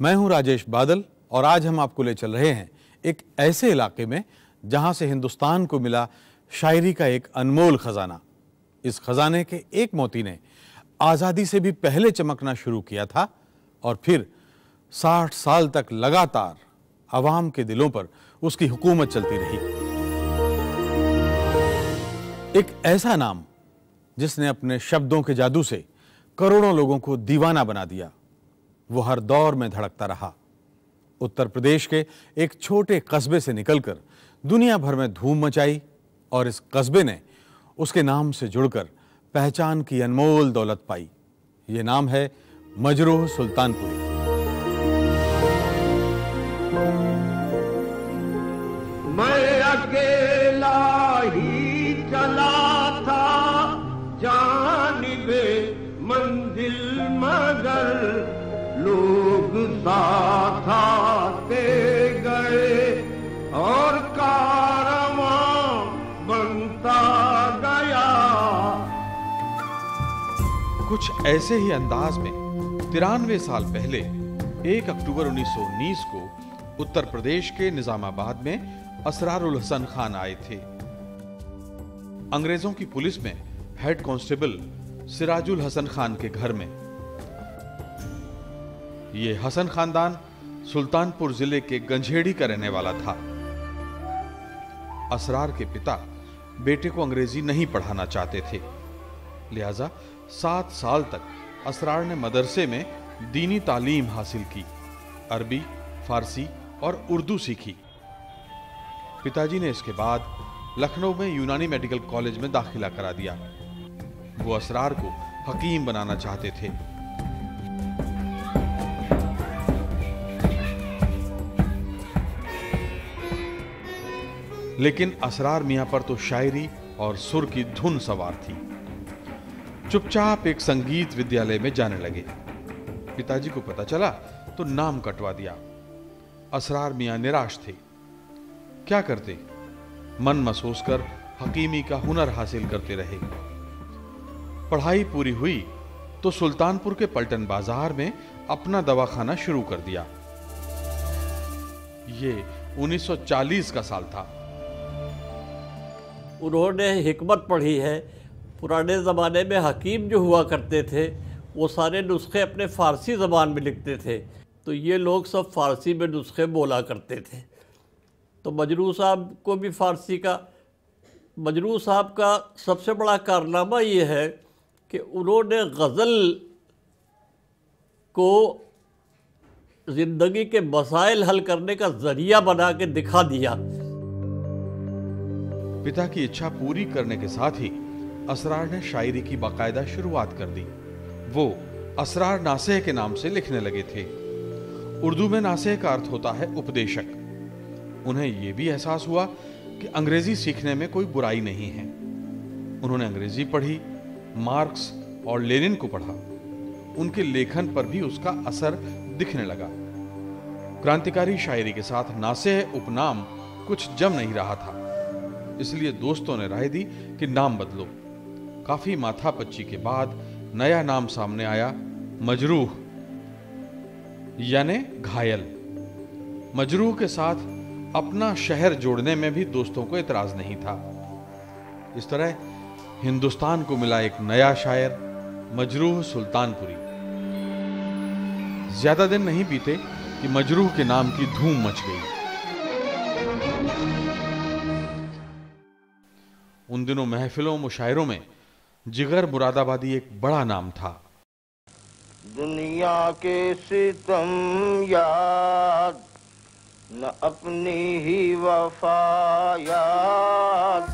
मैं हूं राजेश बादल और आज हम आपको ले चल रहे हैं एक ऐसे इलाके में जहां से हिंदुस्तान को मिला शायरी का एक अनमोल खजाना। इस खजाने के एक मोती ने आजादी से भी पहले चमकना शुरू किया था और फिर 60 साल तक लगातार अवाम के दिलों पर उसकी हुकूमत चलती रही। एक ऐसा नाम जिसने अपने शब्दों के जादू से करोड़ों लोगों को दीवाना बना दिया, वो हर दौर में धड़कता रहा। उत्तर प्रदेश के एक छोटे कस्बे से निकलकर दुनिया भर में धूम मचाई और इस कस्बे ने उसके नाम से जुड़कर पहचान की अनमोल दौलत पाई। ये नाम है मजरूह सुल्तानपुरी। मैं अकेला ही चला था जानिबे मंजिल मगर लोग साथ आते गए और कारवां बनता गया। कुछ ऐसे ही अंदाज में 93 साल पहले 1 अक्टूबर 1919 को उत्तर प्रदेश के निजामाबाद में असरारुल हसन खान आए थे। अंग्रेजों की पुलिस में हेड कांस्टेबल सिराजुल हसन खान के घर में। यह हसन खानदान सुल्तानपुर जिले के गंजेड़ी का रहने वाला था। असरार के पिता बेटे को अंग्रेजी नहीं पढ़ाना चाहते थे, लिहाजा 7 साल तक असरार ने मदरसे में दीनी तालीम हासिल की, अरबी, फारसी और उर्दू सीखी। पिताजी ने इसके बाद लखनऊ में यूनानी मेडिकल कॉलेज में दाखिला करा दिया। वो असरार को हकीम बनाना चाहते थे। लेकिन असरार मियां पर तो शायरी और सुर की धुन सवार थी। चुपचाप एक संगीत विद्यालय में जाने लगे। पिताजी को पता चला तो नाम कटवा दिया। असरार मियां निराश थे। क्या करते? मन महसूस कर हकीमी का हुनर हासिल करते रहे। पढ़ाई पूरी हुई तो सुल्तानपुर के पलटन बाजार में अपना दवाखाना शुरू कर दिया। ये 1940 का साल था। उन्होंने हिकमत पढ़ी है। पुराने ज़माने में हकीम जो हुआ करते थे वो सारे नुस्खे अपने फ़ारसी ज़बान में लिखते थे, तो ये लोग सब फ़ारसी में नुस्खे बोला करते थे। तो मजरूह साहब को भी फ़ारसी का, मजरूह साहब का सबसे बड़ा कारनामा ये है कि उन्होंने गज़ल को ज़िंदगी के मसाइल हल करने का ज़रिया बना के दिखा दिया। पिता की इच्छा पूरी करने के साथ ही असरार ने शायरी की बाकायदा शुरुआत कर दी। वो असरार नासेह के नाम से लिखने लगे थे। उर्दू में नासेह का अर्थ होता है उपदेशक। उन्हें यह भी एहसास हुआ कि अंग्रेजी सीखने में कोई बुराई नहीं है। उन्होंने अंग्रेजी पढ़ी, मार्क्स और लेनिन को पढ़ा। उनके लेखन पर भी उसका असर दिखने लगा। क्रांतिकारी शायरी के साथ नासेह उपनाम कुछ जम नहीं रहा था, इसलिए दोस्तों ने राय दी कि नाम बदलो। काफी माथापच्ची के बाद नया नाम सामने आया, मजरूह, यानी घायल। मजरूह के साथ अपना शहर जोड़ने में भी दोस्तों को इतराज नहीं था। इस तरह हिंदुस्तान को मिला एक नया शायर, मजरूह सुल्तानपुरी। ज्यादा दिन नहीं बीते कि मजरूह के नाम की धूम मच गई। उन दिनों महफिलों मुशायरों में जिगर मुरादाबादी एक बड़ा नाम था। दुनिया के सितम याद, न अपनी ही वफा याद,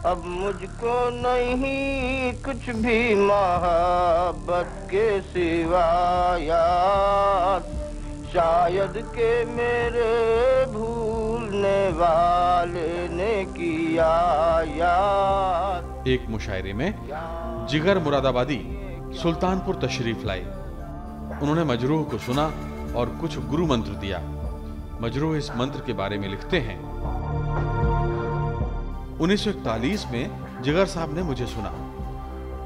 अब मुझको नहीं कुछ भी मोहब्बत के सिवा याद, शायद के मेरे भूलने वाले ने किया याद। एक मुशायरे में जिगर मुरादाबादी सुल्तानपुर तशरीफ लाए। उन्होंने मजरूह को सुना और कुछ गुरु मंत्र दिया। मजरूह इस मंत्र के बारे में लिखते हैं, 1941 में जिगर साहब ने मुझे सुना।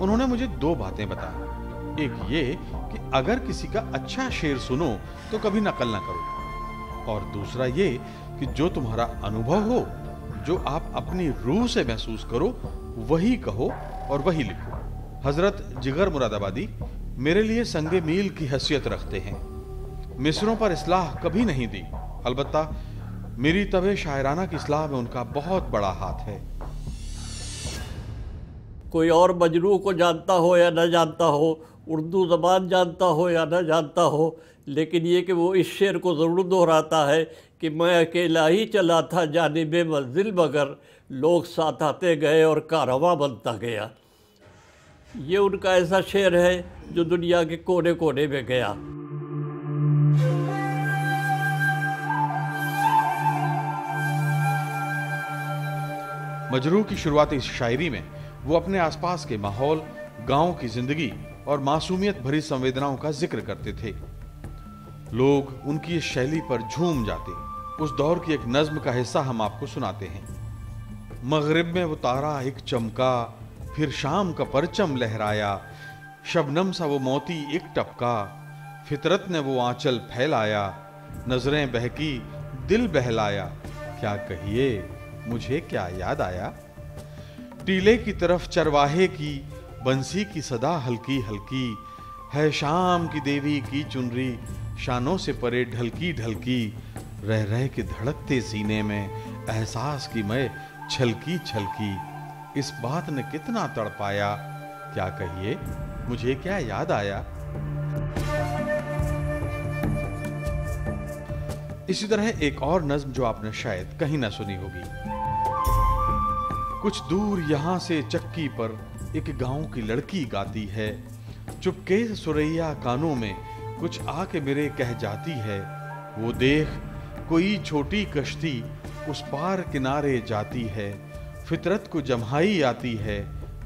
उन्होंने मुझे 2 बातें बताई। एक ये कि अगर किसी का अच्छा शेर सुनो तो कभी नकल ना करो, और दूसरा ये कि जो तुम्हारा अनुभव हो, जो आप अपनी रूह से महसूस करो, वही कहो और वही लिखो। हजरत जिगर मुरादाबादी मेरे लिए संगे मील की हैसियत रखते हैं। मिसरों पर इस्लाह कभी नहीं दी, अलबत्ता मेरी तवे शायराना की इस्लाह में उनका बहुत बड़ा हाथ है। कोई और मजरू को जानता हो या न जानता हो, उर्दू ज़बान जानता हो या न जानता हो, लेकिन ये कि वो इस शेर को ज़रूर दोहराता है कि मैं अकेला ही चला था जानिबे मंजिल, मगर लोग साथ आते गए और कारवां बनता गया। ये उनका ऐसा शेर है जो दुनिया के कोने कोने में गया। मजरू की शुरुआती शायरी में वो अपने आसपास के माहौल, गांव की जिंदगी और मासूमियत भरी संवेदनाओं का जिक्र करते थे। लोग उनकी इस शैली पर झूम जाते। उस दौर की एक नज्म का हिस्सा हम आपको सुनाते हैं। मगरिब में वो तारा एक चमका, फिर शाम का परचम लहराया, शबनम सा वो मोती एक टपका, फितरत ने वो आंचल फैलाया, नजरें बहकी दिल बहलाया, क्या कहिए मुझे क्या याद आया। टीले की तरफ चरवाहे की बंसी की सदा हल्की हल्की, है शाम की देवी की चुनरी शानों से परे ढलकी ढलकी, रह रह के धड़कते सीने में एहसास की मैं छलकी छलकी, इस बात ने कितना तड़पाया, क्या कहिए मुझे क्या याद आया। इसी तरह एक और नज्म जो आपने शायद कहीं ना सुनी होगी। कुछ दूर यहां से चक्की पर एक गांव की लड़की गाती है, चुपके से सुरैया कानों में कुछ आके मेरे कह जाती है, वो देख कोई छोटी कश्ती उस पार किनारे जाती है, फितरत को जम्हाई आती है,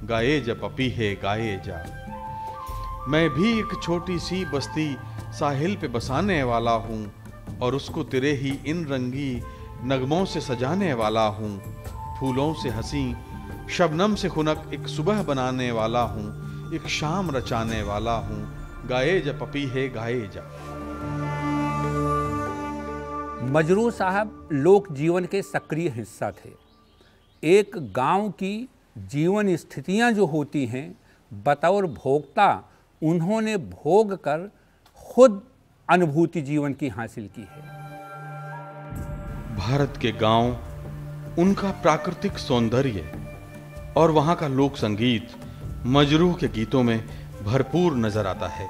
गाए जा पपी है गाए जा। मैं भी एक छोटी सी बस्ती साहिल पे बसाने वाला हूँ, और उसको तेरे ही इन रंगी नगमों से सजाने वाला हूँ, फूलों से हंसी शबनम से खुनक एक सुबह बनाने वाला हूँ, एक शाम रचाने वाला हूँ, गाए जा पपी है गाए जा। मजरू साहब लोक जीवन के सक्रिय हिस्सा थे। एक गांव की जीवन स्थितियां जो होती हैं, बतौर भोक्ता उन्होंने भोग कर खुद अनुभूति जीवन की हासिल की है। भारत के गांव, उनका प्राकृतिक सौंदर्य और वहां का लोक संगीत मजरू के गीतों में भरपूर नजर आता है।